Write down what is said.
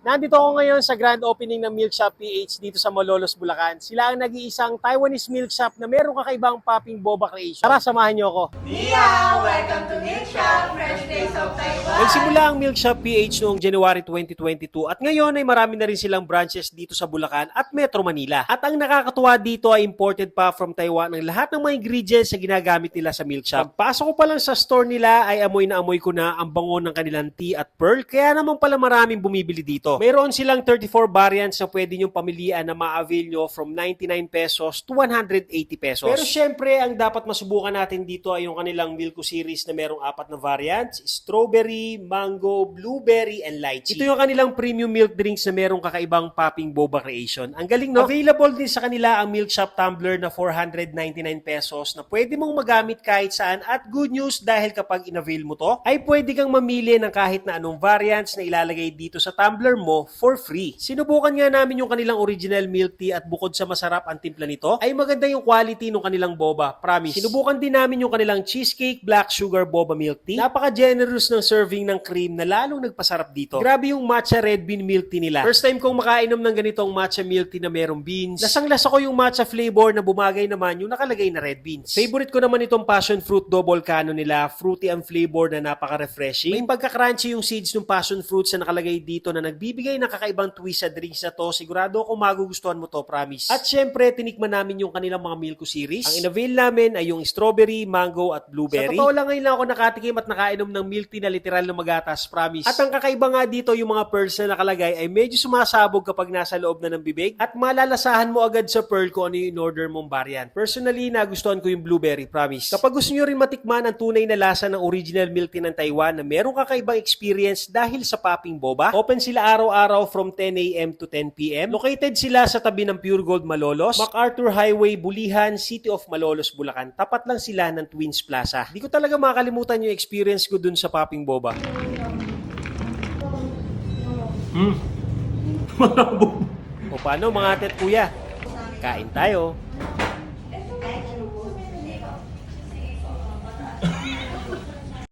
Nandito ako ngayon sa grand opening ng Milk Shop PH dito sa Malolos, Bulacan. Sila ang nag-iisang Taiwanese milk shop na merong kakaibang popping boba creation. Tara, samahan niyo ako. Nia! Welcome to Milk Shop, Fresh Days of Taiwan! Nagsimula ang Milk Shop PH noong January 2022 at ngayon ay marami na rin silang branches dito sa Bulacan at Metro Manila. At ang nakakatuwa dito ay imported pa from Taiwan ang lahat ng mga ingredients na ginagamit nila sa milk shop. Pagpasok ko pa lang sa store nila ay amoy na amoy ko na ang bango ng kanilang tea at pearl, kaya naman pala maraming bumibili dito. Mayroon silang 34 variants na pwede nyong pamilian na ma-avail nyo from 99 pesos to 180 pesos. Pero syempre, ang dapat masubukan natin dito ay yung kanilang Milko series na merong 4 na variants: strawberry, mango, blueberry, and lychee. Ito yung kanilang premium milk drinks na merong kakaibang popping boba creation. Ang galing, no? Available din sa kanila ang Milk Shop tumbler na 499 pesos na pwede mong magamit kahit saan, at good news dahil kapag in-avail mo to, ay pwede kang mamili ng kahit na anong variants na ilalagay dito sa tumbler mo for free. Sinubukan nga namin yung kanilang original milk tea at bukod sa masarap ang timpla nito, ay maganda yung quality ng kanilang boba. Promise. Sinubukan din namin yung kanilang cheesecake black sugar boba milk tea. Napaka-generous ng serving ng cream na lalong nagpasarap dito. Grabe yung matcha red bean milk tea nila. First time kong makainom ng ganitong matcha milk tea na merong beans. Lasang-lasa ko yung matcha flavor na bumagay naman yung nakalagay na red beans. Favorite ko naman itong passion fruit double cano nila. Fruity ang flavor na napaka-refreshing. May pagka-crunchy yung seeds ng passion fruits na nakalagay dito na nagbibigay ng kakaibang twist sa drinks na to. Sigurado ako magugustuhan mo to, promise. At syempre, tinikman namin yung kanilang mga Milko series. Ang in-avail namin ay yung strawberry, mango, at blueberry. Sa totoo lang, ngayon lang ako nakatikim at nakainom ng milk tea na literal na magatas, promise. At ang kakaiba nga dito, yung mga pearls na nakalagay ay medyo sumasabog kapag nasa loob na ng bibig, at malalasahan mo agad sa pearl kung ano yung in-order mong variant. Personally, nagustuhan ko yung blueberry, promise. Kapag gusto nyo rin matikman ang tunay na lasa ng original milk tea ng Taiwan na merong kakaibang experience dahil sa popping boba, open sila araw-araw from 10 a.m. to 10 p.m. Located sila sa tabi ng Pure Gold Malolos, MacArthur Highway, Bulihan, City of Malolos, Bulacan. Tapat lang sila ng Twins Plaza. Di ko talaga makalimutan yung experience ko dun sa popping boba. O paano mga ate at kuya? Kain tayo.